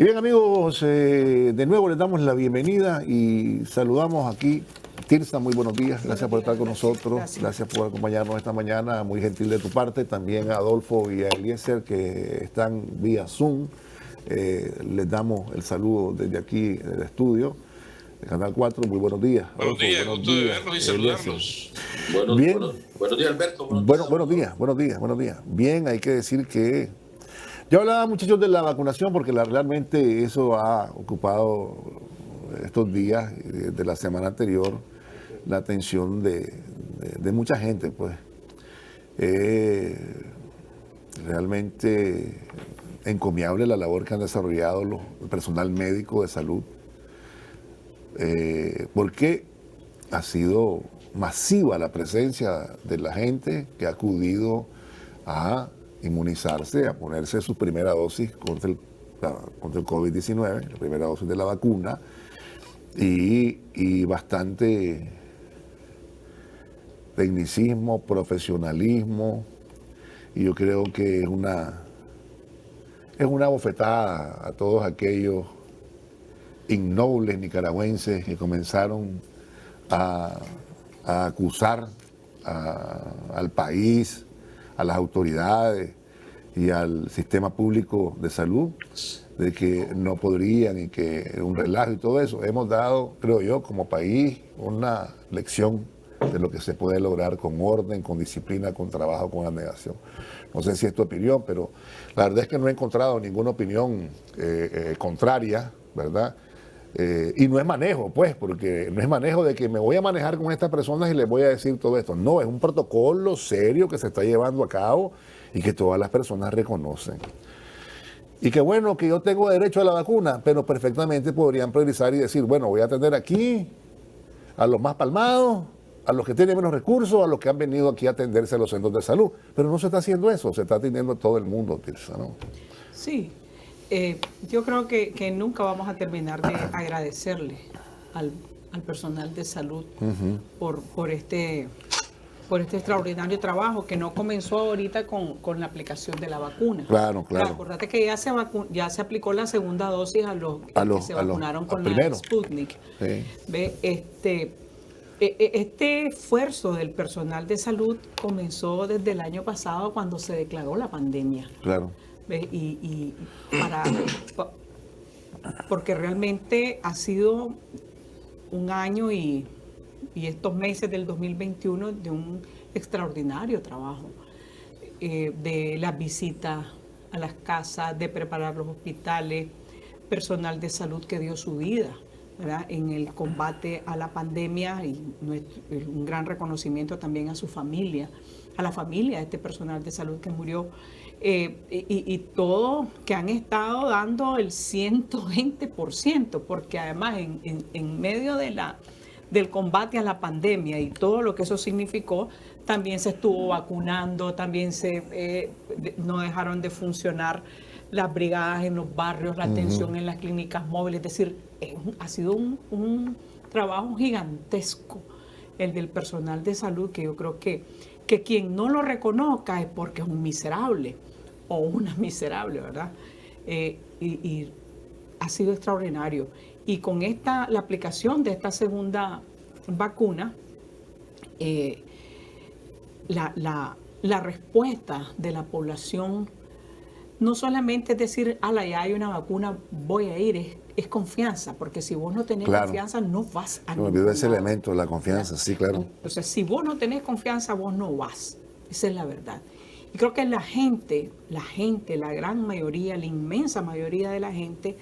Y bien, amigos, de nuevo les damos la bienvenida y saludamos aquí. Tirsa, muy buenos días, gracias por estar con nosotros, gracias por acompañarnos esta mañana, muy gentil de tu parte, también a Adolfo y a Eliezer que están vía Zoom. Les damos el saludo desde aquí, del estudio, de Canal 4, muy buenos días. Buenos Adolfo, días, gusto de verlos y saludarlos. Bien. Buenos días, Alberto. Buenos días. Bien, hay que decir que yo hablaba, muchachos, de la vacunación porque realmente eso ha ocupado estos días de la semana anterior la atención de mucha gente, pues. Realmente encomiable la labor que han desarrollado el personal médico de salud, porque ha sido masiva la presencia de la gente que ha acudido a inmunizarse, a ponerse su primera dosis contra el COVID-19, la primera dosis de la vacuna, y bastante tecnicismo, profesionalismo, y yo creo que es una bofetada a todos aquellos innobles nicaragüenses que comenzaron a acusar al país, a las autoridades y al sistema público de salud de que no podrían y que un relajo y todo eso. Hemos dado, creo yo, como país una lección de lo que se puede lograr con orden, con disciplina, con trabajo, con abnegación. No sé si es tu opinión, pero la verdad es que no he encontrado ninguna opinión contraria, ¿verdad? Y no es manejo, pues, porque no es manejo de que me voy a manejar con estas personas y les voy a decir todo esto. No, es un protocolo serio que se está llevando a cabo y que todas las personas reconocen. Y qué bueno que yo tengo derecho a la vacuna, pero perfectamente podrían priorizar y decir, bueno, voy a atender aquí a los más palmados, a los que tienen menos recursos, a los que han venido aquí a atenderse a los centros de salud. Pero no se está haciendo eso, se está atendiendo a todo el mundo, Tirsa, ¿no? Sí. Yo creo que nunca vamos a terminar de agradecerle al personal de salud por este extraordinario trabajo que no comenzó ahorita con la aplicación de la vacuna. Claro. Acuérdate que ya se aplicó la segunda dosis a los que se vacunaron con la Sputnik. Sí. ¿Ve? Este esfuerzo del personal de salud comenzó desde el año pasado cuando se declaró la pandemia. Claro. Porque realmente ha sido un año y estos meses del 2021 de un extraordinario trabajo, de las visitas a las casas, de preparar los hospitales, personal de salud que dio su vida, ¿verdad?, en el combate a la pandemia, y un gran reconocimiento también a su familia, a la familia de este personal de salud que murió, y todo que han estado dando el 120%, porque además en medio del combate a la pandemia y todo lo que eso significó, también se estuvo vacunando, también no dejaron de funcionar las brigadas en los barrios, la atención en las clínicas móviles. Es decir, ha sido un trabajo gigantesco el del personal de salud, que yo creo que quien no lo reconozca es porque es un miserable o una miserable, ¿verdad? Y ha sido extraordinario. Y con la aplicación de esta segunda vacuna, la respuesta de la población no solamente es decir, ya hay una vacuna, voy a ir, es confianza, porque si vos no tenés confianza, no vas a ningún lado. Me olvidó ese elemento, la confianza, sí, claro. Entonces, si vos no tenés confianza, vos no vas. Esa es la verdad. Y creo que la gente, la gran mayoría, la inmensa mayoría de la gente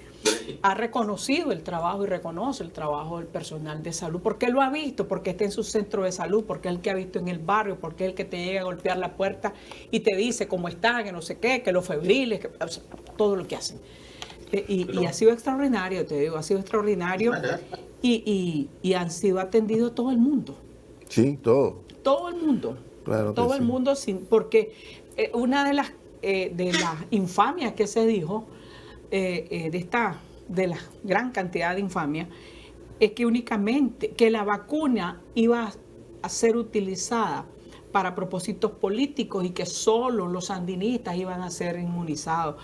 ha reconocido el trabajo y reconoce el trabajo del personal de salud, porque lo ha visto, porque está en su centro de salud, porque es el que ha visto en el barrio, porque es el que te llega a golpear la puerta y te dice cómo está, que no sé qué, que los febriles, o sea, todo lo que hacen. Y ha sido extraordinario, te digo, ha sido extraordinario, y han sido atendidos todo el mundo. Sí, todo. Todo el mundo. Claro, todo el sí. mundo, porque una de las infamias que se dijo, de la gran cantidad de infamias, es que únicamente que la vacuna iba a ser utilizada para propósitos políticos y que solo los sandinistas iban a ser inmunizados.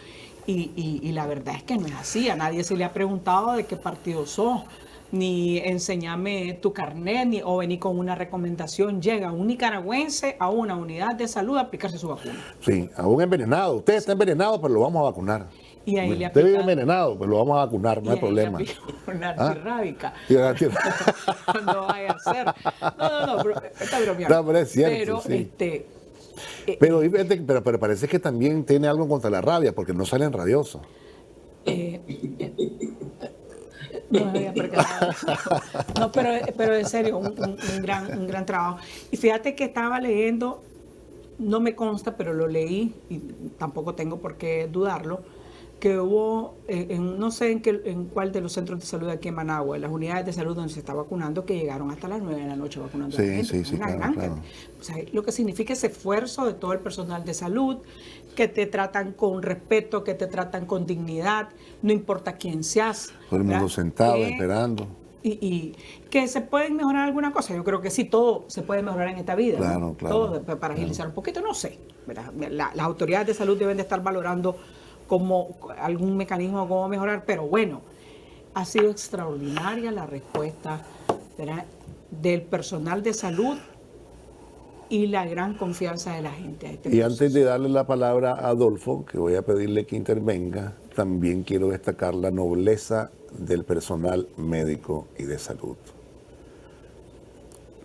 Y la verdad es que no es así. A nadie se le ha preguntado de qué partido sos, ni enséñame tu carnet, o vení con una recomendación. Llega un nicaragüense a una unidad de salud a aplicarse su vacuna. Sí, a un envenenado. Usted está envenenado, pero lo vamos a vacunar. Y ahí le Usted vive aplican, envenenado, pues lo vamos a vacunar, no hay problema. Una antirrábica. Y No vaya a ser. No, pero está bromeando. No, pero es cierto, Pero, sí. Pero parece que también tiene algo contra la rabia, porque no salen rabiosos. No me había percatado. No, pero en serio, un gran trabajo. Y fíjate que estaba leyendo, no me consta, pero lo leí y tampoco tengo por qué dudarlo, que hubo, no sé en cuál de los centros de salud aquí en Managua, en las unidades de salud donde se está vacunando, que llegaron hasta las 9 de la noche vacunando a la gente. Sí, claro. O sea, lo que significa ese esfuerzo de todo el personal de salud, que te tratan con respeto, que te tratan con dignidad, no importa quién seas. Todo el mundo sentado, esperando. Y que se pueden mejorar alguna cosa. Yo creo que sí, todo se puede mejorar en esta vida. Claro, ¿no? claro. Todo para agilizar un poquito, no sé. Las autoridades de salud deben de estar valorando como algún mecanismo cómo mejorar, pero bueno, ha sido extraordinaria la respuesta, ¿verdad?, del personal de salud y la gran confianza de la gente a este Y proceso. antes de darle la palabra a Adolfo, que voy a pedirle que intervenga, también quiero destacar la nobleza del personal médico y de salud.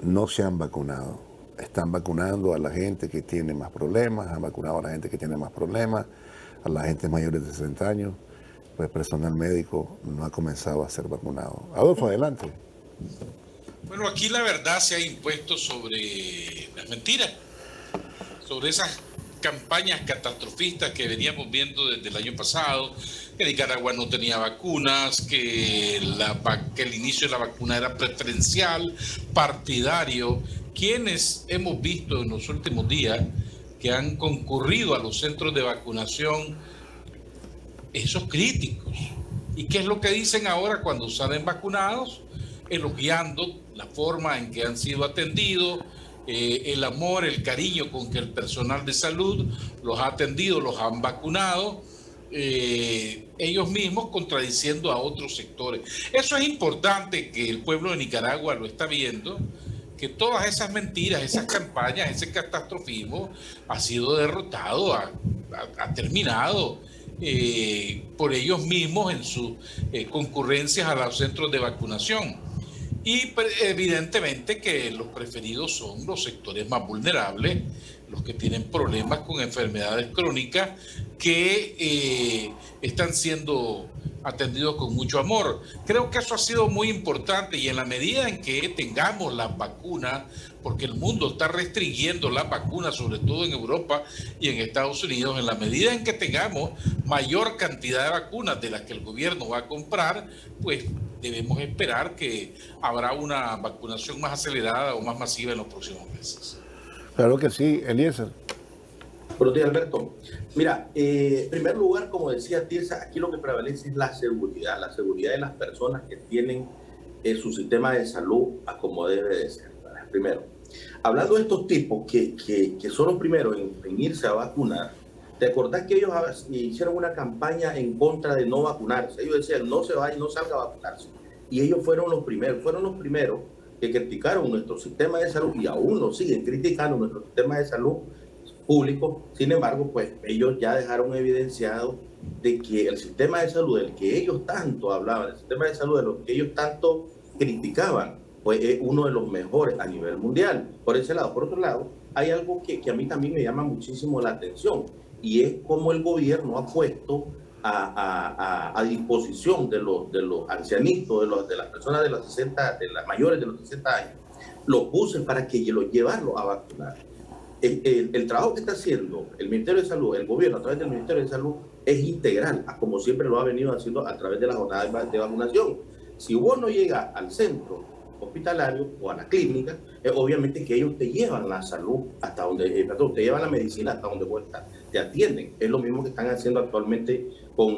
No se han vacunado. Están vacunando a la gente que tiene más problemas, han vacunado a la gente que tiene más problemas, a la gente mayores de 60 años, pues el personal médico no ha comenzado a ser vacunado. Adolfo, adelante. Bueno, aquí la verdad se ha impuesto sobre las mentiras, sobre esas campañas catastrofistas que veníamos viendo desde el año pasado, que Nicaragua no tenía vacunas, que el inicio de la vacuna era preferencial, partidario. Quienes hemos visto en los últimos días que han concurrido a los centros de vacunación, esos críticos. ¿Y qué es lo que dicen ahora cuando salen vacunados? Elogiando la forma en que han sido atendidos, el amor, el cariño con que el personal de salud los ha atendido, los han vacunado, ellos mismos contradiciendo a otros sectores. Eso es importante, que el pueblo de Nicaragua lo está viendo, que todas esas mentiras, esas campañas, ese catastrofismo ha sido derrotado, ha terminado por ellos mismos en sus concurrencias a los centros de vacunación. Y evidentemente que los preferidos son los sectores más vulnerables, los que tienen problemas con enfermedades crónicas, que están siendo atendidos con mucho amor. Creo que eso ha sido muy importante, y en la medida en que tengamos las vacunas, porque el mundo está restringiendo las vacunas, sobre todo en Europa y en Estados Unidos, en la medida en que tengamos mayor cantidad de vacunas de las que el gobierno va a comprar, pues debemos esperar que habrá una vacunación más acelerada o más masiva en los próximos meses. Claro que sí, Eliezer. Buenos días, Alberto. Mira, en primer lugar, como decía Tirsa, aquí lo que prevalece es la seguridad de las personas que tienen su sistema de salud a como debe de ser. Primero, hablando de estos tipos que son los primeros en irse a vacunar, ¿te acordás que ellos hicieron una campaña en contra de no vacunarse? Ellos decían, no se vaya, no salga a vacunarse. Y ellos fueron los primeros que criticaron nuestro sistema de salud, y aún lo siguen criticando nuestro sistema de salud público. Sin embargo, pues ellos ya dejaron evidenciado de que el sistema de salud del que ellos tanto hablaban, el sistema de salud de lo que ellos tanto criticaban, pues es uno de los mejores a nivel mundial. Por ese lado. Por otro lado, hay algo que a mí también me llama muchísimo la atención, y es cómo el gobierno ha puesto a disposición de los ancianitos, de las personas de las mayores de los 60 años, los buses para que los llevarlos a vacunar. El trabajo que está haciendo el Ministerio de Salud, el gobierno a través del Ministerio de Salud, es integral, como siempre lo ha venido haciendo a través de las jornadas de vacunación. Si vos no llegas al centro hospitalario o a la clínica, obviamente que ellos te llevan la salud hasta donde, te llevan la medicina hasta donde vos estás, te atienden. Es lo mismo que están haciendo actualmente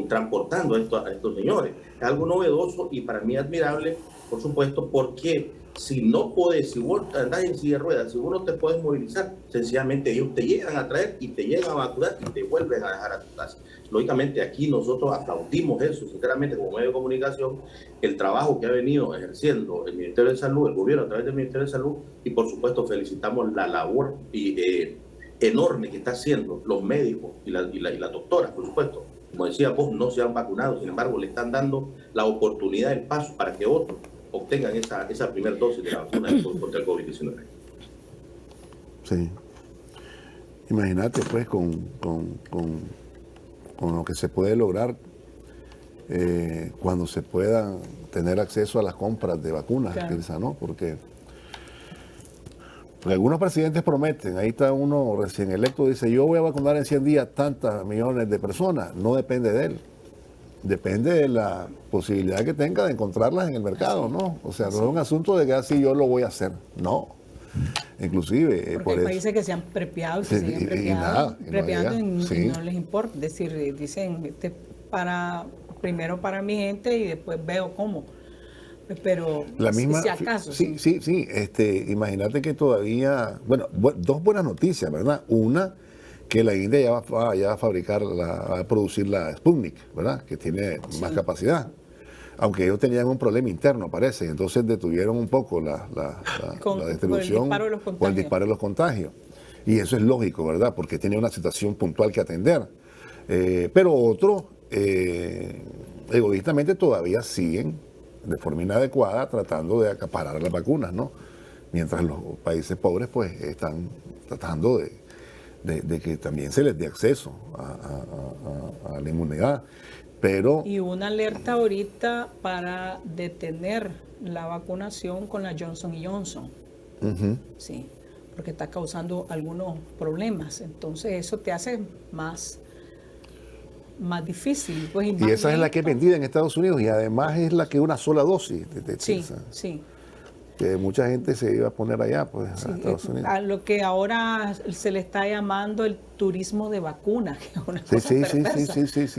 transportando a estos señores. Es algo novedoso y para mí admirable, por supuesto, porque si no puedes, si vos andás en silla de ruedas, si vos no te puedes movilizar, sencillamente ellos te llegan a traer y te llegan a vacunar y te vuelven a dejar a tu casa. Lógicamente aquí nosotros aplaudimos eso, sinceramente, como medio de comunicación, el trabajo que ha venido ejerciendo el Ministerio de Salud, el gobierno a través del Ministerio de Salud, y por supuesto felicitamos la labor enorme que está haciendo los médicos y las doctoras, por supuesto. Como decía vos, no se han vacunado, sin embargo, le están dando la oportunidad, el paso para que otros obtengan esa primera dosis de la vacuna contra el COVID-19. Sí. Imagínate, pues, con lo que se puede lograr cuando se pueda tener acceso a las compras de vacunas, claro. ¿no? Porque algunos presidentes prometen, ahí está uno recién electo, dice, yo voy a vacunar en 100 días tantas millones de personas. No depende de él. Depende de la posibilidad que tenga de encontrarlas en el mercado, ¿no? O sea, no es un asunto de que así yo lo voy a hacer. No. Inclusive, porque por hay eso. países que se han prepeado y se siguen prepeando y no les importa. Es decir, dicen, primero para mi gente y después veo cómo. Pero la misma, si acaso. Sí. Imagínate que todavía, bueno, dos buenas noticias, ¿verdad? Una, que la India ya va a fabricar, va a producir la Sputnik, ¿verdad? Que tiene más capacidad. Aunque ellos tenían un problema interno, parece, entonces detuvieron un poco la distribución o el disparo de los contagios. Y eso es lógico, ¿verdad? Porque tenía una situación puntual que atender. Pero otros, egoístamente, todavía siguen de forma inadecuada tratando de acaparar las vacunas, ¿no? Mientras los países pobres, pues, están tratando de que también se les dé acceso a la inmunidad. Pero, y una alerta ahorita para detener la vacunación con la Johnson & Johnson. Sí, porque está causando algunos problemas. Entonces eso te hace más difícil. Pues, y esa es la que es vendida en Estados Unidos y además es la que una sola dosis. Sí. Que mucha gente se iba a poner allá, pues, a Estados Unidos. A lo que ahora se le está llamando el turismo de vacuna, que es una cosa Sí,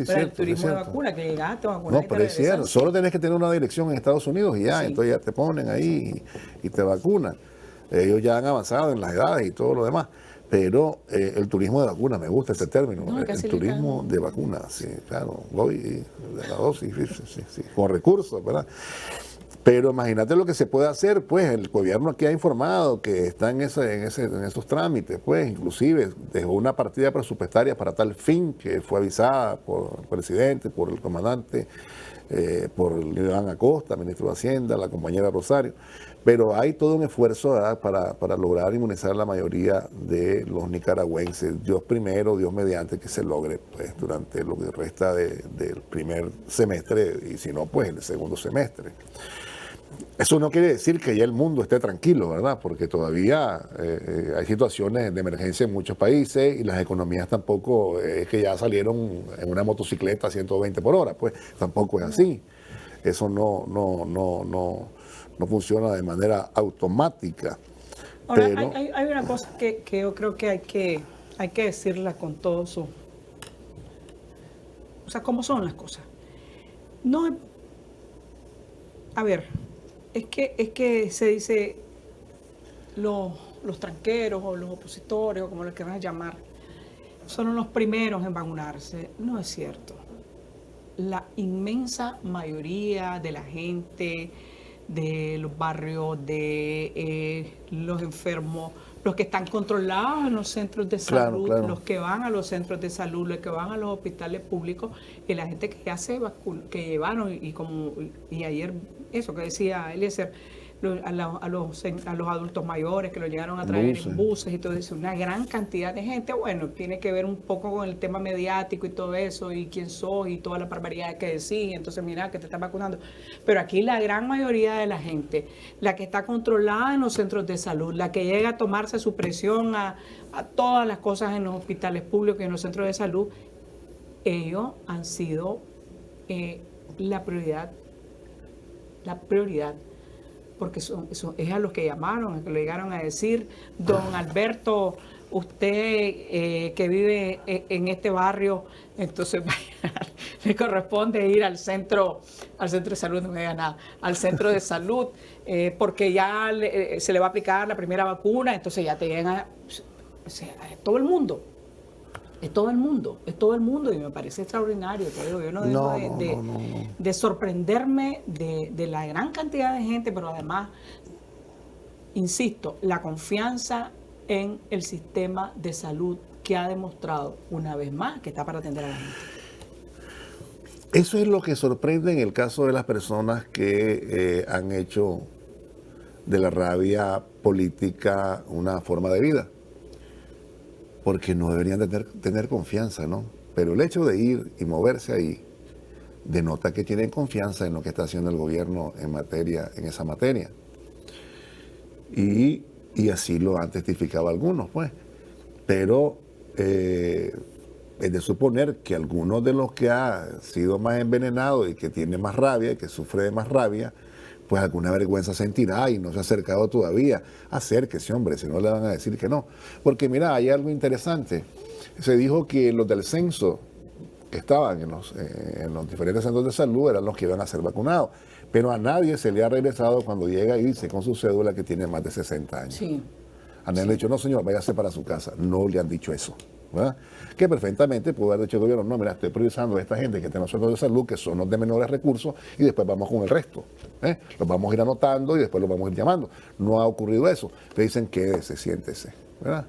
pero el turismo de vacuna, que llegaste a vacunar. No, pero es cierto. Solo tenés que tener una dirección en Estados Unidos y ya, entonces ya te ponen ahí y te vacunan. Ellos ya han avanzado en las edades y todo lo demás. Pero el turismo de vacuna, me gusta este término, no, el turismo de vacuna, sí, claro, voy de la dosis, sí, con recursos, ¿verdad? Pero imagínate lo que se puede hacer, pues el gobierno aquí ha informado que está en esos trámites, pues inclusive dejó una partida presupuestaria para tal fin que fue avisada por el presidente, por el comandante, por Iván Acosta, ministro de Hacienda, la compañera Rosario. Pero hay todo un esfuerzo, ¿verdad?, para lograr inmunizar a la mayoría de los nicaragüenses. Dios primero, Dios mediante, que se logre pues durante lo que resta del primer semestre y si no, pues el segundo semestre. Eso no quiere decir que ya el mundo esté tranquilo, ¿verdad? Porque todavía hay situaciones de emergencia en muchos países y las economías tampoco es que ya salieron en una motocicleta a 120 por hora, pues tampoco es así. Eso no funciona de manera automática. Ahora, pero hay una cosa que yo creo que hay que decirla con todo su... O sea, ¿cómo son las cosas? No, a ver, es que se dice los tranqueros o los opositores o como lo quieran llamar, son los primeros en vacunarse. No es cierto. La inmensa mayoría de la gente de los barrios, de los enfermos, los que están controlados en los centros de salud, claro. los que van a los centros de salud, los que van a los hospitales públicos, y la gente que ya se vacunó, que llevaron, y ayer, eso que decía Eliezer, a los adultos mayores que lo llegaron a traer en buses y todo eso, una gran cantidad de gente. Bueno, tiene que ver un poco con el tema mediático y todo eso, y quién sos y toda la barbaridad que decís, entonces mira que te están vacunando. Pero aquí la gran mayoría de la gente, la que está controlada en los centros de salud, la que llega a tomarse su presión a todas las cosas en los hospitales públicos y en los centros de salud, ellos han sido la prioridad, porque eso es a los que llamaron, a que le llegaron a decir, don Alberto, usted que vive en este barrio, entonces le corresponde ir al centro de salud, no me diga nada, al centro de salud, porque ya se le va a aplicar la primera vacuna, entonces ya te llegan todo el mundo. Es todo el mundo y me parece extraordinario. Te digo, yo no dejo de sorprenderme de la gran cantidad de gente, pero además, insisto, la confianza en el sistema de salud que ha demostrado una vez más que está para atender a la gente. Eso es lo que sorprende en el caso de las personas que han hecho de la rabia política una forma de vida. Porque no deberían tener confianza, ¿no? Pero el hecho de ir y moverse ahí denota que tienen confianza en lo que está haciendo el gobierno en esa materia. Y así lo han testificado algunos, pues. Pero es de suponer que algunos de los que ha sido más envenenados y que tiene más rabia y que sufre de más rabia, pues alguna vergüenza sentirá y no se ha acercado todavía. Acérquese, hombre, si no le van a decir que no. Porque mira, hay algo interesante. Se dijo que los del censo que estaban en los diferentes centros de salud eran los que iban a ser vacunados. Pero a nadie se le ha regresado cuando llega y dice con su cédula que tiene más de 60 años. Sí. A nadie le han dicho, no señor, váyase para su casa. No le han dicho eso, ¿verdad? Que perfectamente pudo haber dicho el gobierno, no, mira, estoy priorizando a esta gente que está en los centros de salud, que son los de menores recursos, y después vamos con el resto. Los vamos a ir anotando y después los vamos a ir llamando. No ha ocurrido eso. Le dicen, quédese, siéntese, ¿verdad?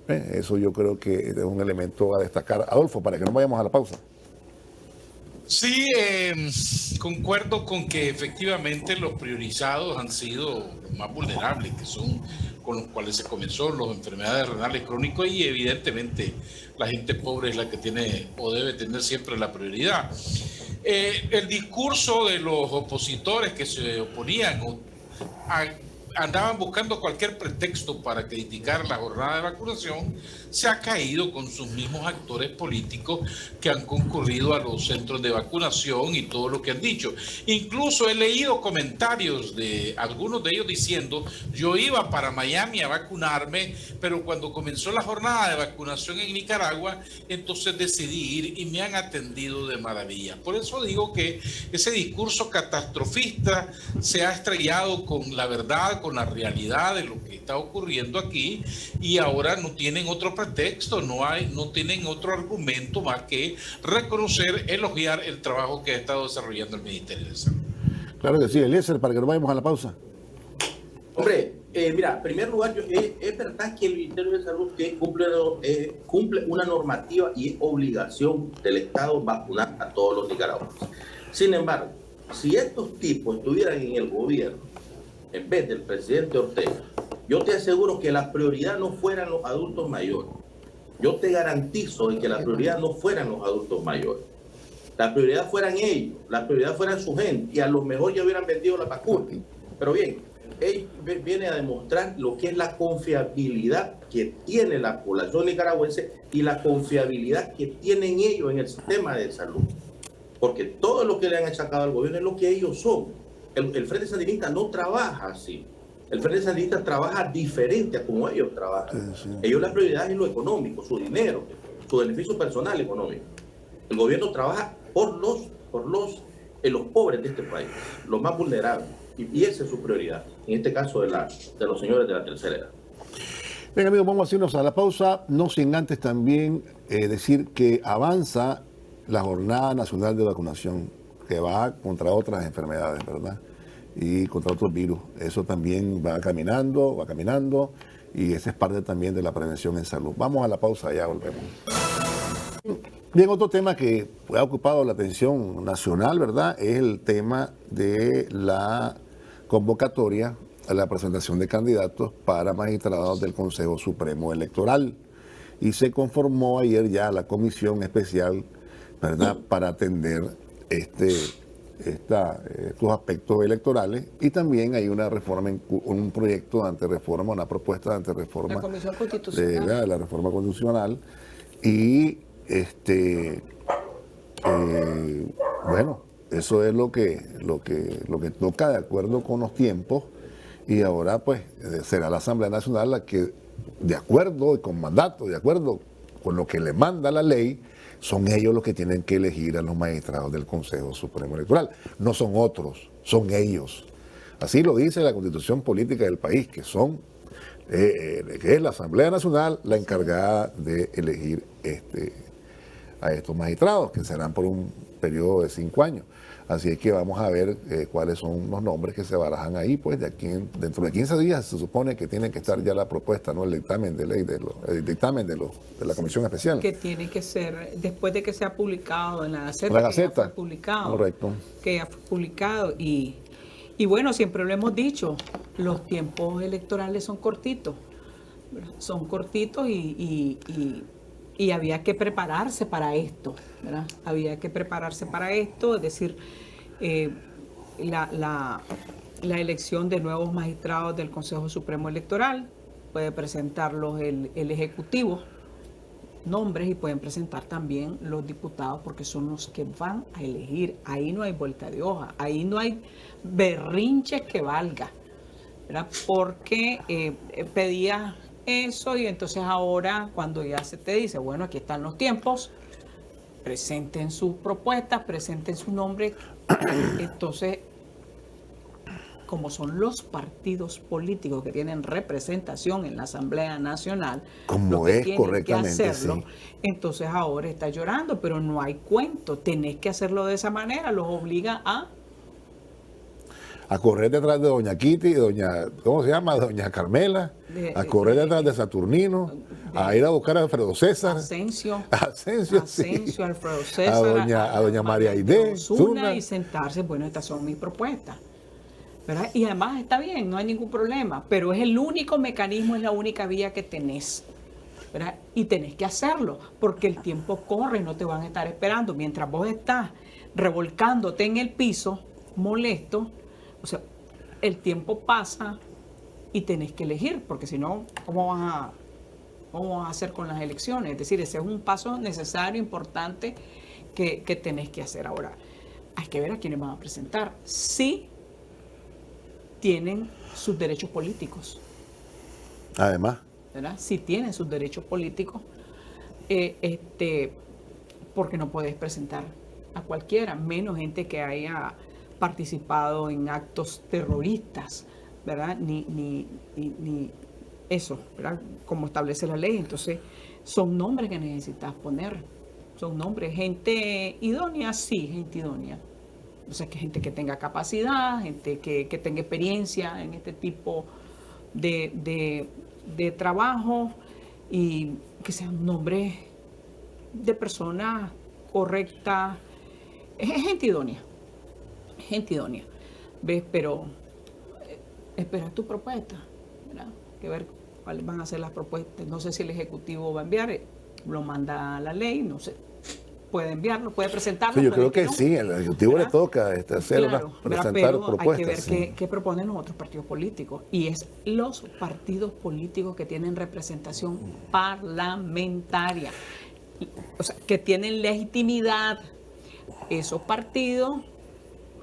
Eso yo creo que es un elemento a destacar. Adolfo, para que no vayamos a la pausa. Sí, concuerdo con que efectivamente los priorizados han sido los más vulnerables, que son con los cuales se comenzó las enfermedades renales crónicas, y evidentemente la gente pobre es la que tiene o debe tener siempre la prioridad. El discurso de los opositores que se oponían andaban buscando cualquier pretexto para criticar la jornada de vacunación, se ha caído con sus mismos actores políticos que han concurrido a los centros de vacunación y todo lo que han dicho. Incluso he leído comentarios de algunos de ellos diciendo, yo iba para Miami a vacunarme, pero cuando comenzó la jornada de vacunación en Nicaragua, entonces decidí ir y me han atendido de maravilla. Por eso digo que ese discurso catastrofista se ha estrellado con la verdad, con la realidad de lo que está ocurriendo aquí, y ahora no tienen otro pretexto, no tienen otro argumento más que reconocer, elogiar el trabajo que ha estado desarrollando el Ministerio de Salud. Claro que sí, Eliezer, para que no vayamos a la pausa. Hombre, mira, en primer lugar, es verdad que el Ministerio de Salud cumple una normativa y es obligación del Estado vacunar a todos los nicaragüenses. Sin embargo, si estos tipos estuvieran en el gobierno, en vez del presidente Ortega, yo te aseguro que la prioridad no fueran los adultos mayores. Yo te garantizo de que la prioridad no fueran los adultos mayores. La prioridad fueran ellos, la prioridad fueran su gente, y a lo mejor ya hubieran vendido la vacuna. Pero bien, él viene a demostrar lo que es la confiabilidad que tiene la población nicaragüense y la confiabilidad que tienen ellos en el sistema de salud. Porque todo lo que le han achacado al gobierno es lo que ellos son. El Frente Sandinista no trabaja así. El Frente Sandinista trabaja diferente a como ellos trabajan. Sí. Ellos la prioridad es lo económico, su dinero, su beneficio personal económico. El gobierno trabaja por los pobres de este país, los más vulnerables. Y esa es su prioridad, en este caso de los señores de la tercera edad. Bien, amigos, vamos a irnos a la pausa, no sin antes también decir que avanza la Jornada Nacional de Vacunación, que va contra otras enfermedades, ¿verdad? Y contra otros virus. Eso también va caminando, y esa es parte también de la prevención en salud. Vamos a la pausa, ya volvemos. Bien, otro tema que ha ocupado la atención nacional, ¿verdad?, es el tema de la convocatoria a la presentación de candidatos para magistrados del Consejo Supremo Electoral. Y se conformó ayer ya la comisión especial, ¿verdad?, para atender estos aspectos electorales, y también hay una reforma, un proyecto de antirreforma, una propuesta de antirreforma. La Comisión Constitucional. De la reforma constitucional. Y bueno, eso es lo que toca de acuerdo con los tiempos, y ahora pues será la Asamblea Nacional la que, de acuerdo y con mandato, de acuerdo con lo que le manda la ley, son ellos los que tienen que elegir a los magistrados del Consejo Supremo Electoral. No son otros, son ellos. Así lo dice la Constitución Política del país, que es la Asamblea Nacional la encargada de elegir a estos magistrados, que serán por un periodo de 5 años. Así es que vamos a ver cuáles son los nombres que se barajan ahí, pues dentro de 15 días se supone que tiene que estar ya la propuesta, ¿no? El dictamen de ley, el dictamen de la Comisión Especial. Que tiene que ser, después de que sea publicado en la Gaceta. La Gaceta, que ya fue publicado, correcto. Que ya fue publicado y bueno, siempre lo hemos dicho, los tiempos electorales son cortitos, ¿verdad? Son cortitos y había que prepararse para esto, ¿verdad? Había que prepararse para esto, es decir, la elección de nuevos magistrados del Consejo Supremo Electoral, puede presentarlos el Ejecutivo, nombres, y pueden presentar también los diputados, porque son los que van a elegir. Ahí no hay vuelta de hoja, ahí no hay berrinches que valga, ¿verdad? Porque pedía eso y entonces ahora cuando ya se te dice, bueno, aquí están los tiempos, presenten sus propuestas, presenten su nombre, entonces como son los partidos políticos que tienen representación en la Asamblea Nacional, como que es tienen correctamente, que hacerlo, sí. Entonces ahora está llorando, pero no hay cuento, tenés que hacerlo de esa manera, los obliga a correr detrás de doña Kitty, ¿cómo se llama? Doña Carmela, a correr detrás de Saturnino, a ir a buscar a Alfredo César. Asensio, sí. Alfredo César, a doña María Aide Osuna, y sentarse, bueno, estas son mis propuestas, ¿verdad? Y además está bien, no hay ningún problema, pero es el único mecanismo, es la única vía que tenés, ¿verdad? Y tenés que hacerlo, porque el tiempo corre, no te van a estar esperando. Mientras vos estás revolcándote en el piso, molesto, o sea, el tiempo pasa y tenés que elegir, porque si no, ¿cómo vas a hacer con las elecciones? Es decir, ese es un paso necesario, importante, que tenés que hacer ahora. Hay que ver a quiénes van a presentar. Sí tienen sus derechos políticos. Además. ¿Verdad? Sí tienen sus derechos políticos, porque no puedes presentar a cualquiera, menos gente que haya participado en actos terroristas, ¿verdad? Ni eso, ¿verdad? Como establece la ley. Entonces, son nombres que necesitas poner. Son nombres, gente idónea, sí, gente idónea. O sea, que gente que tenga capacidad, gente que tenga experiencia en este tipo de trabajo, y que sea un nombre de persona correcta. Es gente idónea. Gente idónea, ¿ves? Pero espera tu propuesta, ¿verdad? Que ver cuáles van a ser las propuestas. No sé si el Ejecutivo va a enviar, lo manda a la ley, no sé, puede enviarlo, puede presentarlo. Sí, yo creo que sí, al Ejecutivo, ¿verdad?, le toca presentar propuestas. Hay que ver sí. qué proponen los otros partidos políticos, y es los partidos políticos que tienen representación parlamentaria, o sea, que tienen legitimidad. Esos partidos,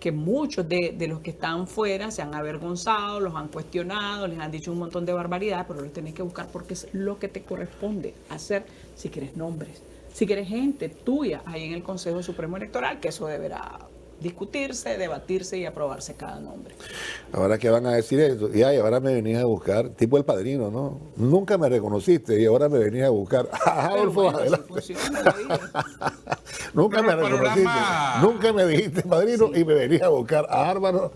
que muchos de los que están fuera se han avergonzado, los han cuestionado, les han dicho un montón de barbaridades, pero los tenés que buscar porque es lo que te corresponde hacer si quieres nombres, si quieres gente tuya ahí en el Consejo Supremo Electoral, que eso deberá discutirse, debatirse y aprobarse cada nombre. Ahora que van a decir eso, y ahora me venís a buscar, tipo El Padrino, ¿no? Nunca me reconociste y ahora me venís a buscar. Bueno, así funciona la vida. Nunca me reconociste, nunca me dijiste Padrino, sí, y me venís a buscar a Álvaro.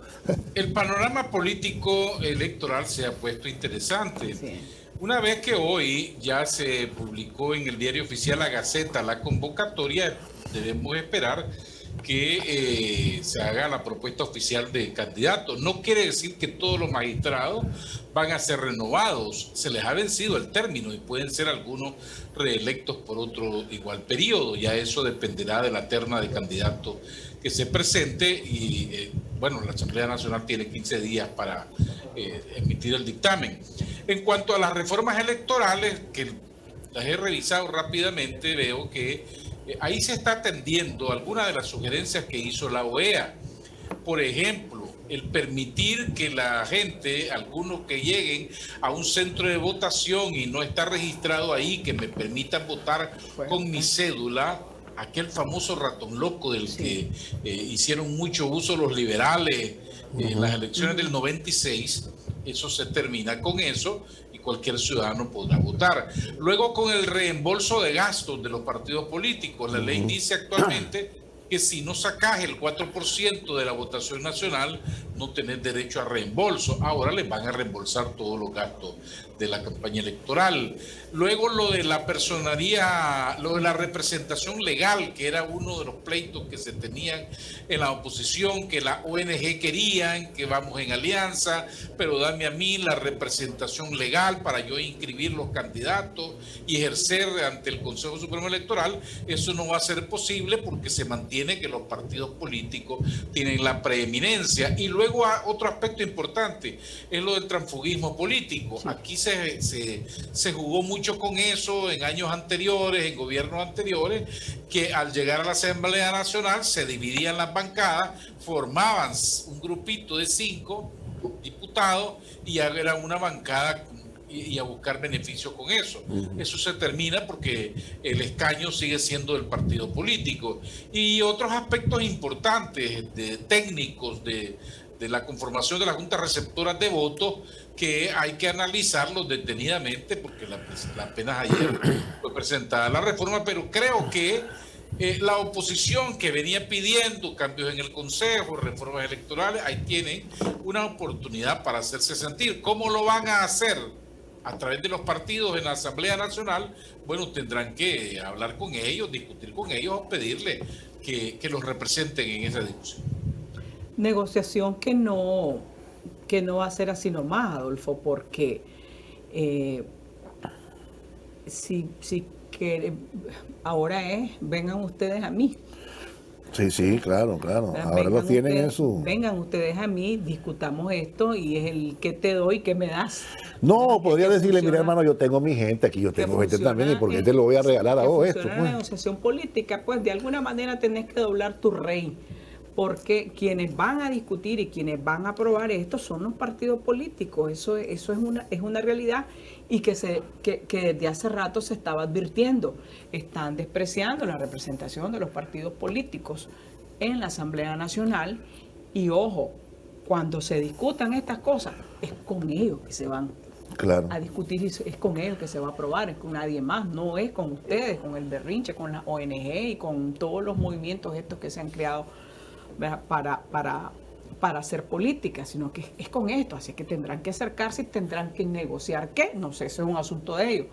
El panorama político electoral se ha puesto interesante. Sí. Una vez que hoy ya se publicó en el diario oficial La Gaceta la convocatoria, debemos esperar que se haga la propuesta oficial de candidatos. No quiere decir que todos los magistrados van a ser renovados, se les ha vencido el término y pueden ser algunos reelectos por otro igual periodo. Ya eso dependerá de la terna de candidatos que se presente y bueno, la Asamblea Nacional tiene 15 días para emitir el dictamen. En cuanto a las reformas electorales, que las he revisado rápidamente, veo que ahí se está atendiendo algunas de las sugerencias que hizo la OEA. Por ejemplo, el permitir que la gente, algunos que lleguen a un centro de votación y no está registrado ahí, que me permitan votar con mi cédula, aquel famoso ratón loco del que hicieron mucho uso los liberales en las elecciones del 96, eso se termina con eso y cualquier ciudadano podrá votar. Luego, con el reembolso de gastos de los partidos políticos, la ley dice actualmente que si no sacas el 4% de la votación nacional, no tenés derecho a reembolso. Ahora les van a reembolsar todos los gastos de la campaña electoral. Luego, lo de la personería, lo de la representación legal, que era uno de los pleitos que se tenían en la oposición, que la ONG querían, que vamos en alianza, pero dame a mí la representación legal para yo inscribir los candidatos y ejercer ante el Consejo Supremo Electoral. Eso no va a ser posible porque se mantiene que los partidos políticos tienen la preeminencia. Y luego otro aspecto importante es lo del transfugismo político. Aquí se jugó mucho con eso en años anteriores, en gobiernos anteriores, que al llegar a la Asamblea Nacional se dividían las bancadas, formaban un grupito de 5 diputados y era una bancada y a buscar beneficio con eso. Eso se termina porque el escaño sigue siendo del partido político. Y otros aspectos importantes, técnicos de la conformación de las juntas receptoras de votos, que hay que analizarlos detenidamente, porque apenas ayer fue presentada la reforma, pero creo que la oposición que venía pidiendo cambios en el Consejo, reformas electorales, ahí tienen una oportunidad para hacerse sentir. ¿Cómo lo van a hacer? A través de los partidos en la Asamblea Nacional. Bueno, tendrán que hablar con ellos, discutir con ellos o pedirle que los representen en esa discusión. Negociación que no va a ser así nomás, Adolfo, porque si que ahora vengan ustedes a mí. Sí, claro. Ahora lo tienen en su... Vengan ustedes a mí, discutamos esto y es el que te doy, que me das. No, podría decirle, mira hermano, yo tengo mi gente, aquí yo tengo gente también, ¿y por qué te lo voy a regalar a vos esto? La negociación política, pues de alguna manera tenés que doblar tu rey, porque quienes van a discutir y quienes van a aprobar esto son los partidos políticos. Eso es una realidad y que desde hace rato se estaba advirtiendo. Están despreciando la representación de los partidos políticos en la Asamblea Nacional y ojo, cuando se discutan estas cosas, es con ellos que se van a discutir y es con ellos que se va a aprobar, es con nadie más, no es con ustedes, con el berrinche, con la ONG y con todos los movimientos estos que se han creado para hacer política, sino que es con esto, así que tendrán que acercarse y tendrán que negociar. ¿Qué? No sé, eso es un asunto de ellos,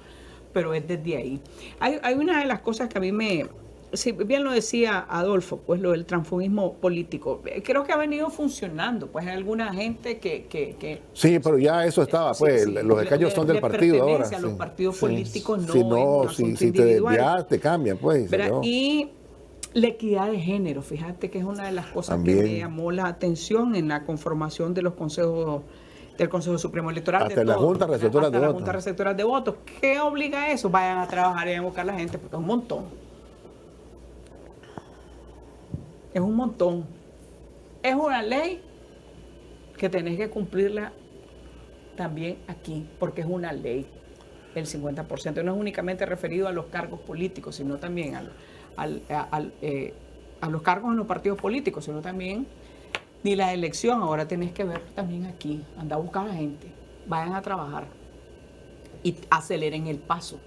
pero es desde ahí. Hay una de las cosas que a mí sí, bien lo decía Adolfo, pues lo del transfugismo político, creo que ha venido funcionando, pues hay alguna gente que sí, pero ya eso estaba, pues, los escaños son del partido ahora. A los partidos políticos si te desvías, te cambian, pues. Y la equidad de género, fíjate que es una de las cosas que me llamó la atención en la conformación de los consejos, del Consejo Supremo Electoral. Hasta la Junta Receptora de Votos. ¿Qué obliga a eso? Vayan a trabajar y a buscar a la gente, porque es un montón. Es un montón. Es una ley que tenés que cumplirla también aquí, porque es una ley. El 50% no es únicamente referido a los cargos políticos, sino también a los cargos en los partidos políticos, sino también ni la elección. Ahora tenés que ver también aquí, anda a buscar a la gente, vayan a trabajar y aceleren el paso,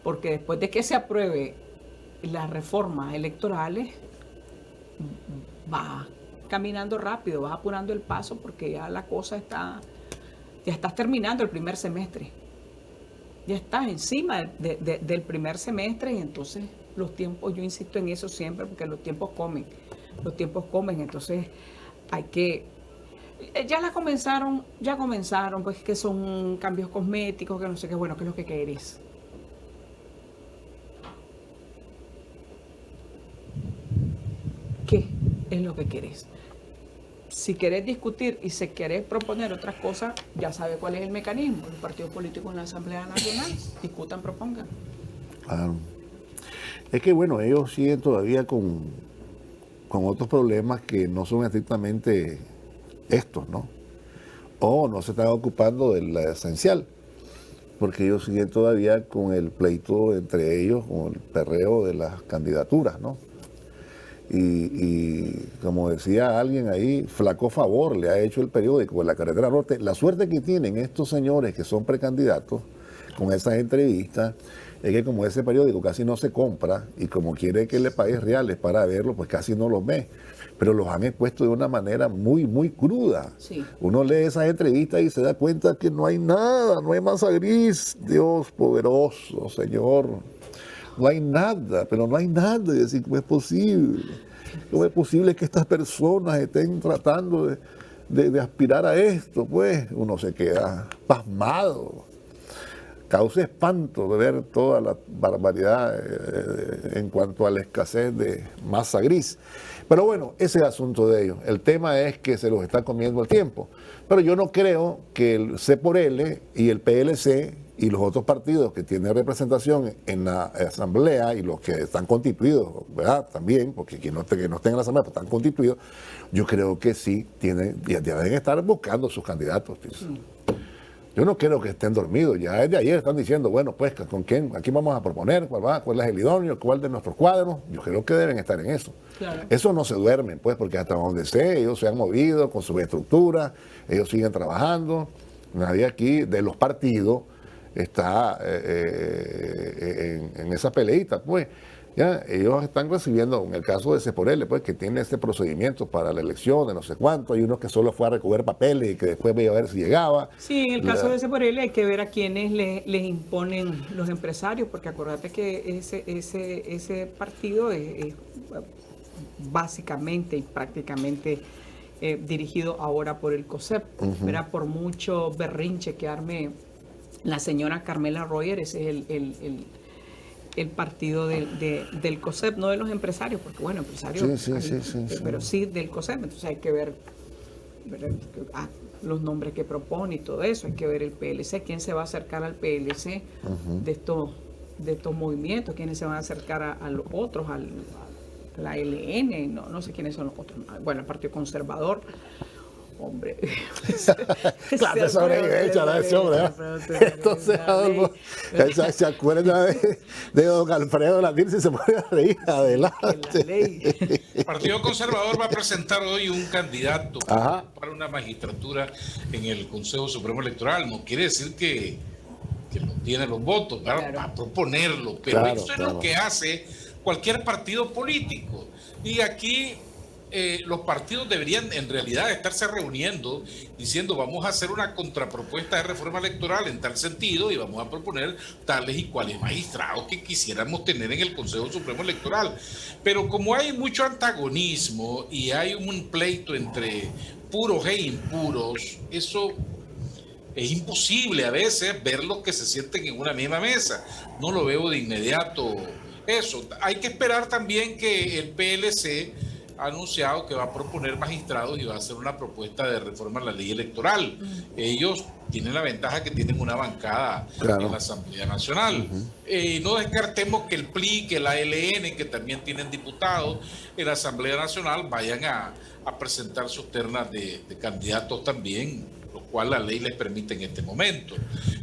porque después de que se apruebe las reformas electorales, va caminando rápido, vas apurando el paso, porque ya la cosa ya estás terminando el primer semestre, ya estás encima del primer semestre y entonces los tiempos, yo insisto en eso siempre, porque los tiempos comen, entonces hay que, ya comenzaron, pues que son cambios cosméticos, que no sé qué, bueno, qué es lo que querés. ¿Qué es lo que querés? Si querés discutir y si querés proponer otras cosas, ya sabe cuál es el mecanismo. Los partidos políticos en la Asamblea Nacional discutan, propongan. Claro. Es que bueno, ellos siguen todavía con otros problemas que no son estrictamente estos, ¿no? O no se están ocupando de la esencial. porque ellos siguen todavía con el pleito entre ellos, con el perreo de las candidaturas, ¿no? Y como decía alguien ahí, flaco favor le ha hecho el periódico de la Carretera Norte. La suerte que tienen estos señores que son precandidatos con esas entrevistas es que como ese periódico casi no se compra y como quiere que le pagues reales para verlo, pues casi no los ve. Pero los han expuesto de una manera muy, muy cruda. Sí. Uno lee esas entrevistas y se da cuenta que no hay nada, no hay masa gris. Dios poderoso, Señor. No hay nada, pero no hay nada. Y decir, ¿cómo es posible? ¿Cómo es posible que estas personas estén tratando de aspirar a esto? Pues uno se queda pasmado. Causa espanto de ver toda la barbaridad en cuanto a la escasez de masa gris. Pero bueno, ese es el asunto de ellos. El tema es que se los está comiendo el tiempo. Pero yo no creo que el C por L y el PLC y los otros partidos que tienen representación en la asamblea y los que están constituidos, ¿verdad? También, porque quien no estén en la asamblea, pues están constituidos, yo creo que sí ya deben estar buscando sus candidatos. Yo no creo que estén dormidos, ya desde ayer están diciendo, bueno, pues, ¿con quién? Aquí vamos a proponer, cuál es el idóneo, cuál de nuestros cuadros. Yo creo que deben estar en eso. Claro. Eso no se duermen, pues, porque hasta donde sé, ellos se han movido con su estructura, ellos siguen trabajando. Nadie aquí de los partidos está en esa peleita, pues. Ya, ellos están recibiendo, en el caso de C por L, pues, que tiene este procedimiento para la elección de no sé cuánto, hay uno que solo fue a recoger papeles y que después veía a ver si llegaba. Sí, en el caso de C por L hay que ver a quienes les imponen los empresarios, porque acuérdate que ese partido es básicamente y prácticamente dirigido ahora por el COSEP. Verá, por mucho berrinche que arme la señora Carmela Royer, ese es el partido del COSEP, no de los empresarios, porque bueno, empresarios, pero sí del COSEP. Entonces hay que ver los nombres que propone y todo eso, hay que ver el PLC, quién se va a acercar al PLC de estos movimientos, quiénes se van a acercar a los otros, a la LN, no sé quiénes son los otros, bueno, el Partido Conservador. Hombre, clase sobrevivencia de ese hombre. Entonces, se acuerda de don Alfredo Latín, si se puede reír, adelante. El Partido Conservador va a presentar hoy un candidato para una magistratura en el Consejo Supremo Electoral. No quiere decir que no tiene los votos, claro, para proponerlo, pero eso es lo que hace cualquier partido político. Y aquí los partidos deberían en realidad estarse reuniendo diciendo vamos a hacer una contrapropuesta de reforma electoral en tal sentido y vamos a proponer tales y cuales magistrados que quisiéramos tener en el Consejo Supremo Electoral. Pero como hay mucho antagonismo y hay un pleito entre puros e impuros, eso es imposible a veces verlos que se sienten en una misma mesa. No lo veo de inmediato eso. Hay que esperar también que el PLC ha anunciado que va a proponer magistrados y va a hacer una propuesta de reforma a la ley electoral. Ellos tienen la ventaja que tienen una bancada en la Asamblea Nacional. No descartemos que el PLI, que la LN, que también tienen diputados en la Asamblea Nacional, vayan a presentar sus ternas de candidatos también, lo cual la ley les permite en este momento.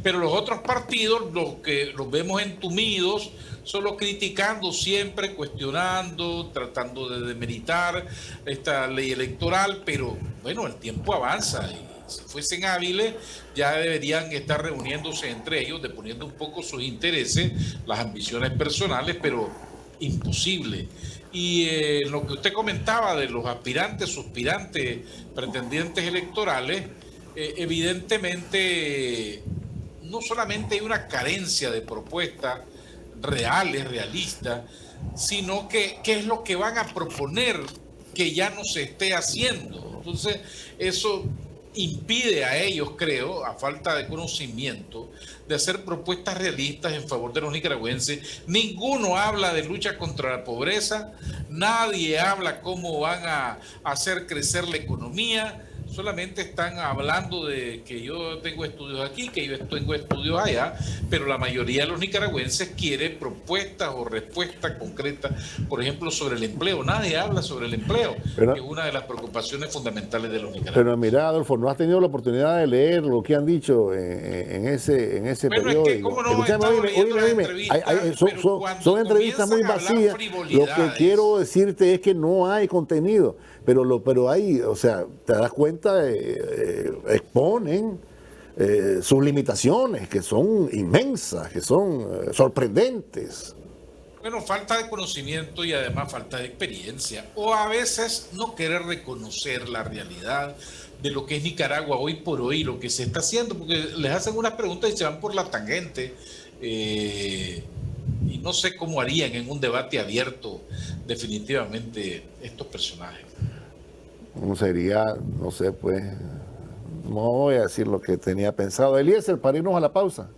Pero los otros partidos, los que los vemos entumidos, solo criticando siempre, cuestionando, tratando de demeritar esta ley electoral, pero bueno, el tiempo avanza y si fuesen hábiles ya deberían estar reuniéndose entre ellos, deponiendo un poco sus intereses, las ambiciones personales, pero imposible. Y lo que usted comentaba de los aspirantes, suspirantes, pretendientes electorales, evidentemente no solamente hay una carencia de propuestas reales, realistas, sino que qué es lo que van a proponer que ya no se esté haciendo. Entonces, eso impide a ellos, creo, a falta de conocimiento, de hacer propuestas realistas en favor de los nicaragüenses. Ninguno habla de lucha contra la pobreza, nadie habla cómo van a hacer crecer la economía, solamente están hablando de que yo tengo estudios aquí, que yo tengo estudios allá, pero la mayoría de los nicaragüenses quiere propuestas o respuestas concretas, por ejemplo, sobre el empleo. Nadie habla sobre el empleo, que es una de las preocupaciones fundamentales de los nicaragüenses. Pero mira, Adolfo, ¿no has tenido la oportunidad de leer lo que han dicho en ese periódico? Es que, ¿cómo no? Son entrevistas muy vacías. Lo que quiero decirte es que no hay contenido, pero hay, o sea, te das cuenta, exponen sus limitaciones, que son inmensas, que son sorprendentes. Bueno, falta de conocimiento y además falta de experiencia, o a veces no querer reconocer la realidad de lo que es Nicaragua hoy por hoy, lo que se está haciendo, porque les hacen unas preguntas y se van por la tangente, y no sé cómo harían en un debate abierto definitivamente estos personajes. Sería, no sé, pues, no voy a decir lo que tenía pensado. Eliezer, para irnos a la pausa.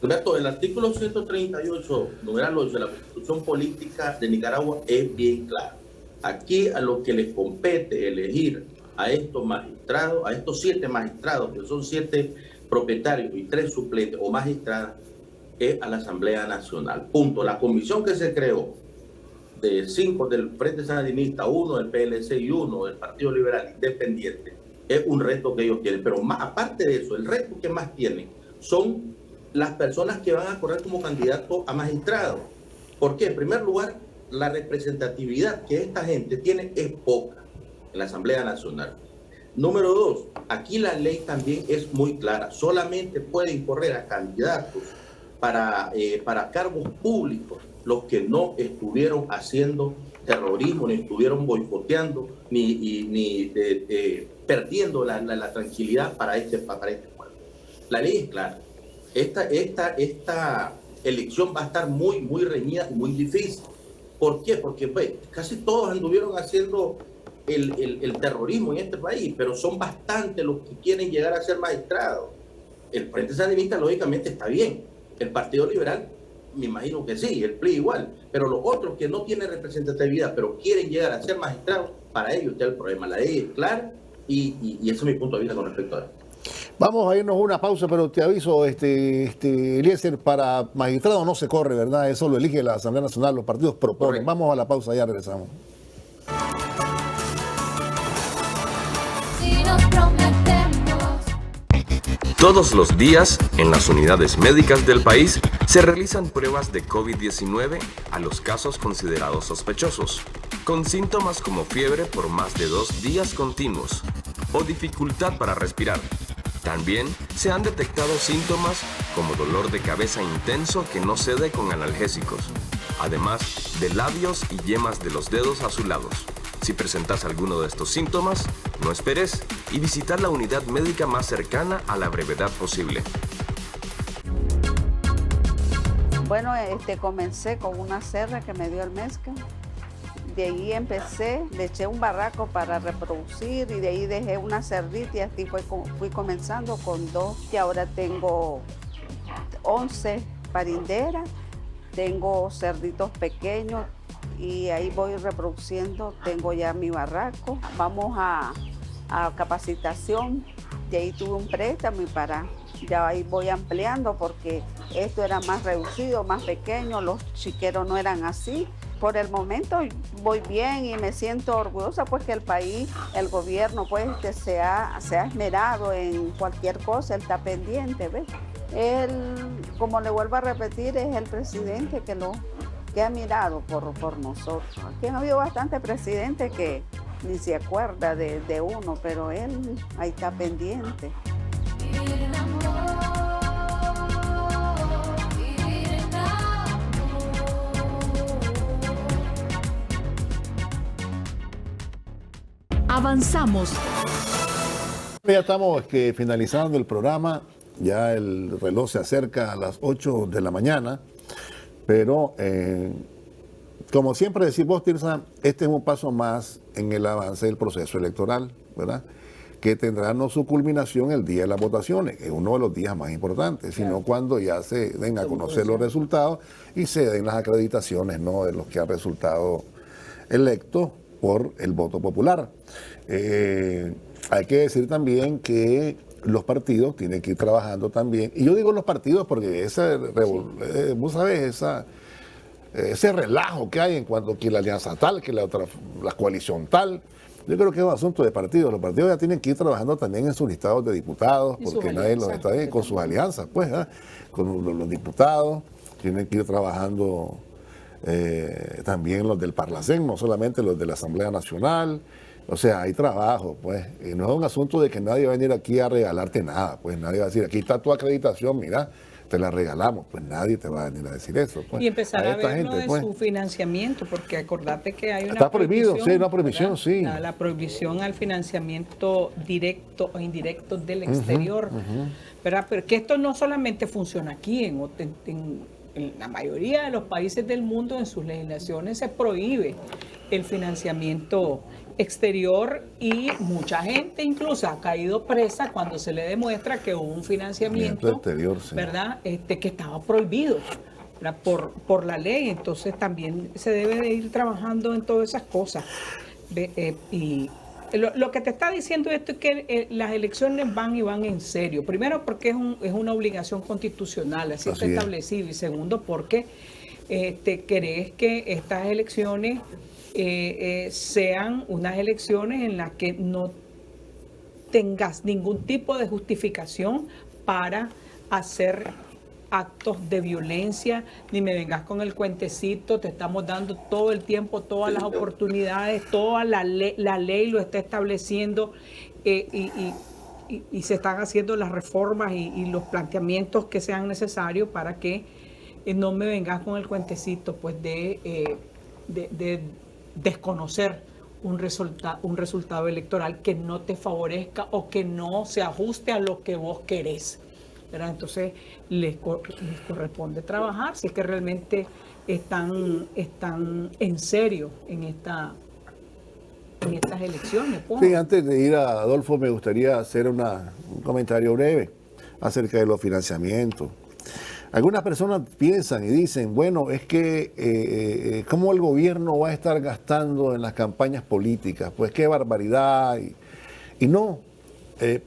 Alberto, el artículo 138, numeral 8 de la Constitución Política de Nicaragua es bien claro. Aquí a lo que les compete elegir a estos magistrados, a estos 7 magistrados, que son 7 propietarios y 3 suplentes o magistradas, es a la Asamblea Nacional. Punto. La comisión que se creó de 5 del Frente Sandinista, 1 del PLC y 1 del Partido Liberal Independiente, es un reto que ellos tienen. Pero más, aparte de eso, el reto que más tienen son las personas que van a correr como candidatos a magistrados. ¿Por qué? En primer lugar, la representatividad que esta gente tiene es poca en la Asamblea Nacional. Número 2, aquí la ley también es muy clara. Solamente pueden correr a candidatos para cargos públicos los que no estuvieron haciendo terrorismo, ni estuvieron boicoteando, ni perdiendo la tranquilidad para este pueblo. La ley es clara. Esta elección va a estar muy, muy reñida y muy difícil. ¿Por qué? Porque pues, casi todos anduvieron haciendo el terrorismo en este país, pero son bastantes los que quieren llegar a ser magistrados. El Frente Sandinista, lógicamente, está bien. El Partido Liberal, me imagino que sí, el PRI igual. Pero los otros que no tienen representatividad, pero quieren llegar a ser magistrados, para ellos está el problema. La ley es clara y ese es mi punto de vista con respecto a eso. Vamos a irnos a una pausa, pero te aviso, Eliezer, para magistrado no se corre, ¿verdad? Eso lo elige la Asamblea Nacional, los partidos proponen. Correcto. Vamos a la pausa, ya regresamos. Si nos prometemos. Todos los días, en las unidades médicas del país, se realizan pruebas de COVID-19 a los casos considerados sospechosos, con síntomas como fiebre por más de 2 días continuos o dificultad para respirar. También se han detectado síntomas como dolor de cabeza intenso que no cede con analgésicos, además de labios y yemas de los dedos azulados. Si presentas alguno de estos síntomas, no esperes y visitar la unidad médica más cercana a la brevedad posible. Bueno, comencé con una serra que me dio el mezcal. De ahí empecé, le eché un barraco para reproducir y de ahí dejé una cerdita y así fui comenzando con 2. Y ahora tengo 11 parinderas, tengo cerditos pequeños y ahí voy reproduciendo. Tengo ya mi barraco. Vamos a capacitación. De ahí tuve un préstamo y ya ahí voy ampliando porque esto era más reducido, más pequeño, los chiqueros no eran así. Por el momento voy bien y me siento orgullosa pues que el país, el gobierno pues se ha esmerado en cualquier cosa, él está pendiente, ¿ves? Él, como le vuelvo a repetir, es el presidente que ha mirado por nosotros. Aquí han habido bastantes presidentes que ni se acuerda de uno, pero él ahí está pendiente. Avanzamos. Ya estamos finalizando el programa, ya el reloj se acerca a las 8 de la mañana, pero como siempre decís vos, Tirsa, este es un paso más en el avance del proceso electoral, ¿verdad? Que tendrá no su culminación el día de las votaciones, que es uno de los días más importantes, sino cuando ya se den a conocer los resultados y se den las acreditaciones, ¿no?, de los que han resultado electos por el voto popular. hay que decir también que los partidos tienen que ir trabajando también. Y yo digo los partidos porque vos sabés, ese relajo que hay en cuanto que la alianza tal, que la coalición tal, yo creo que es un asunto de partidos. Los partidos ya tienen que ir trabajando también en sus listados de diputados, porque nadie los está bien, con sus alianzas, pues, con los diputados, tienen que ir trabajando también los del Parlacén, no solamente los de la Asamblea Nacional. O sea, hay trabajo, pues. Y no es un asunto de que nadie va a venir aquí a regalarte nada, pues nadie va a decir, aquí está tu acreditación, mira, te la regalamos, pues nadie te va a venir a decir eso. Pues. Y empezar a ver gente, lo de pues, su financiamiento, porque acordate que hay una está prohibido, prohibición, sí, una prohibición, ¿verdad? sí. La prohibición al financiamiento directo o indirecto del exterior, ¿verdad? Pero que esto no solamente funciona aquí, en la mayoría de los países del mundo, en sus legislaciones se prohíbe el financiamiento exterior y mucha gente incluso ha caído presa cuando se le demuestra que hubo un financiamiento exterior, sí, ¿verdad? Que estaba prohibido, ¿verdad? Por la ley. Entonces también se debe de ir trabajando en todas esas cosas. Y lo que te está diciendo esto es que las elecciones van y van en serio. Primero porque es una obligación constitucional, así está establecido. Y segundo porque querés que estas elecciones sean unas elecciones en las que no tengas ningún tipo de justificación para hacer actos de violencia, ni me vengas con el cuentecito, te estamos dando todo el tiempo, todas las oportunidades, toda la ley lo está estableciendo y se están haciendo las reformas y los planteamientos que sean necesarios para que no me vengas con el cuentecito pues de desconocer un resultado electoral que no te favorezca o que no se ajuste a lo que vos querés, ¿verdad? Entonces les corresponde trabajar si es que realmente están en serio en estas elecciones. Sí, antes de ir a Adolfo me gustaría hacer un comentario breve acerca de los financiamientos. Algunas personas piensan y dicen, bueno, es que ¿cómo el gobierno va a estar gastando en las campañas políticas? Pues qué barbaridad. Y no,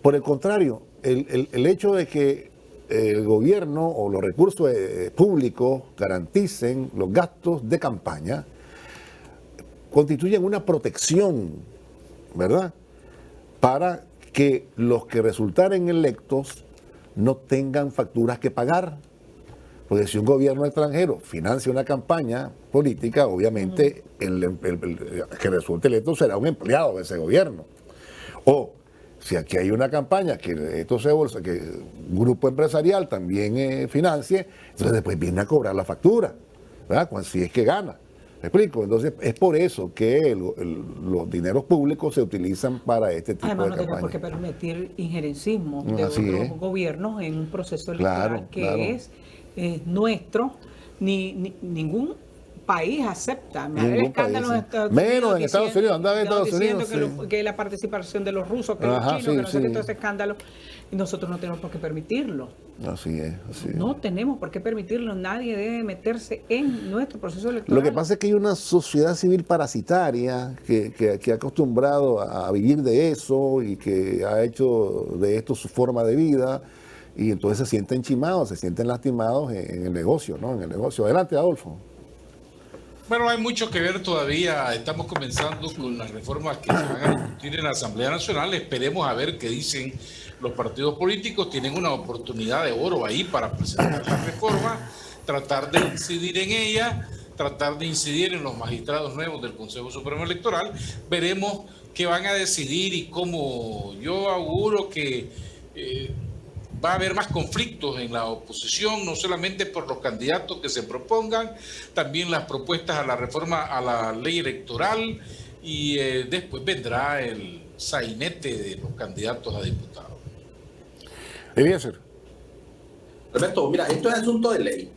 por el contrario, el hecho de que el gobierno o los recursos públicos garanticen los gastos de campaña constituyen una protección, ¿verdad? Para que los que resultaren electos no tengan facturas que pagar. Porque si un gobierno extranjero financia una campaña política, obviamente el que resulte electo será un empleado de ese gobierno. O si aquí hay una campaña que esto se bolsa, que un grupo empresarial también financie, entonces después viene a cobrar la factura, ¿verdad? Si es que gana. ¿Me explico? Entonces es por eso que los dineros públicos se utilizan para este tipo Además, de no campañas. tenemos por qué permitir injerencismo de Así otros gobiernos en un proceso electoral Claro. es nuestro, ningún país acepta. Ningún Escándalos país, en Estados menos Unidos en Estados Unidos, andaba en Estados diciendo Unidos, que la participación de los rusos, que los chinos, que no sé qué, todo ese escándalo, y nosotros no tenemos por qué permitirlo. Así es. No tenemos por qué permitirlo, nadie debe meterse en nuestro proceso electoral. Lo que pasa es que hay una sociedad civil parasitaria que ha acostumbrado a vivir de eso y que ha hecho de esto su forma de vida. Y entonces se sienten chimados, se sienten lastimados en el negocio, ¿no? En el negocio. Adelante, Adolfo. Bueno, hay mucho que ver todavía. Estamos comenzando con las reformas que se van a discutir en la Asamblea Nacional. Esperemos a ver qué dicen los partidos políticos. Tienen una oportunidad de oro ahí para presentar las reformas, tratar de incidir en ellas, tratar de incidir en los magistrados nuevos del Consejo Supremo Electoral. Veremos qué van a decidir y cómo. Yo auguro que va a haber más conflictos en la oposición, no solamente por los candidatos que se propongan, también las propuestas a la reforma a la ley electoral y después vendrá el sainete de los candidatos a diputados. Eliezer. Alberto, mira, esto es asunto de ley.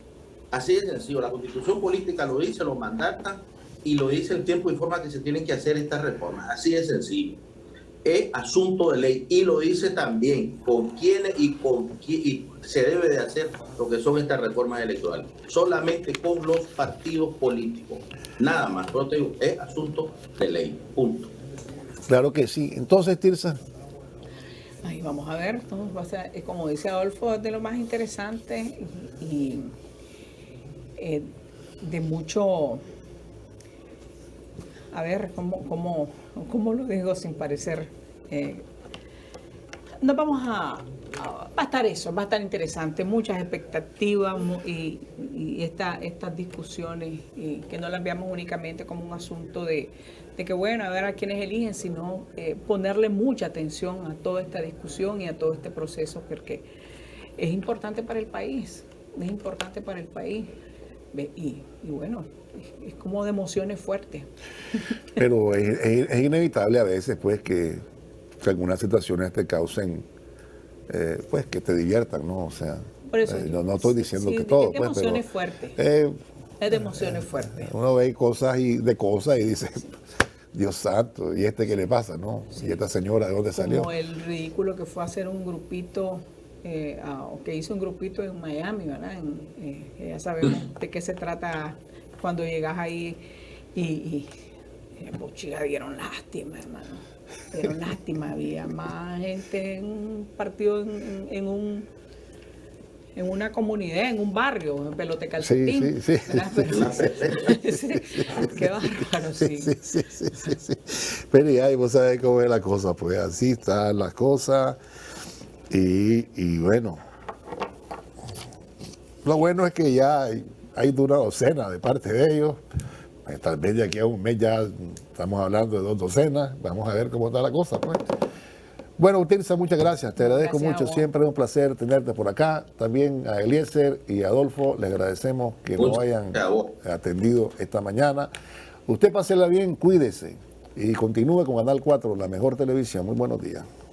Así de sencillo. La Constitución política lo dice, lo mandata y lo dice el tiempo y forma que se tienen que hacer estas reformas. Así de sencillo. Es asunto de ley y lo dice también con quiénes y se debe de hacer lo que son estas reformas electorales. Solamente con los partidos políticos. Nada más. Pero te digo, es asunto de ley. Punto. Claro que sí. Entonces, Tirsa. Ahí vamos a ver, ¿no? Va a ser, como dice Adolfo, es de lo más interesante y de mucho, a ver, ¿cómo lo digo sin parecer? Nos vamos va a estar eso, va a estar interesante, muchas expectativas y estas discusiones y que no las veamos únicamente como un asunto de que bueno, a ver a quiénes eligen, sino ponerle mucha atención a toda esta discusión y a todo este proceso porque es importante para el país, es importante para el país y bueno, es como de emociones fuertes. Pero es inevitable a veces pues que algunas situaciones te causen, pues que te diviertan, ¿no? O sea, por eso, no estoy diciendo sí, que todo. Es de pues, emociones pero, fuertes. Es de emociones fuertes. Uno ve cosas y dice, Dios santo, ¿y qué le pasa, no? Sí. ¿Y esta señora de dónde salió? Como el ridículo que fue hacer un grupito, que hizo un grupito en Miami, ¿verdad? Ya sabemos de qué se trata cuando llegas ahí y chica, dieron lástima, hermano. Dieron lástima, había más gente en un partido, en una comunidad, en un barrio, en Pelote Calcetín. Sí. Qué bárbaro, sí. Sí. Pero ya, vos sabés cómo es la cosa, pues así están las cosas. Y bueno, lo bueno es que ya hay una docena de parte de ellos. Tal vez de aquí a un mes ya estamos hablando de 2 docenas. Vamos a ver cómo está la cosa, pues. Bueno, Tirsa, muchas gracias. Te agradezco mucho. Siempre es un placer tenerte por acá. También a Eliezer y a Adolfo les agradecemos que nos hayan atendido esta mañana. Usted pásela bien, cuídese y continúe con Canal 4, la mejor televisión. Muy buenos días.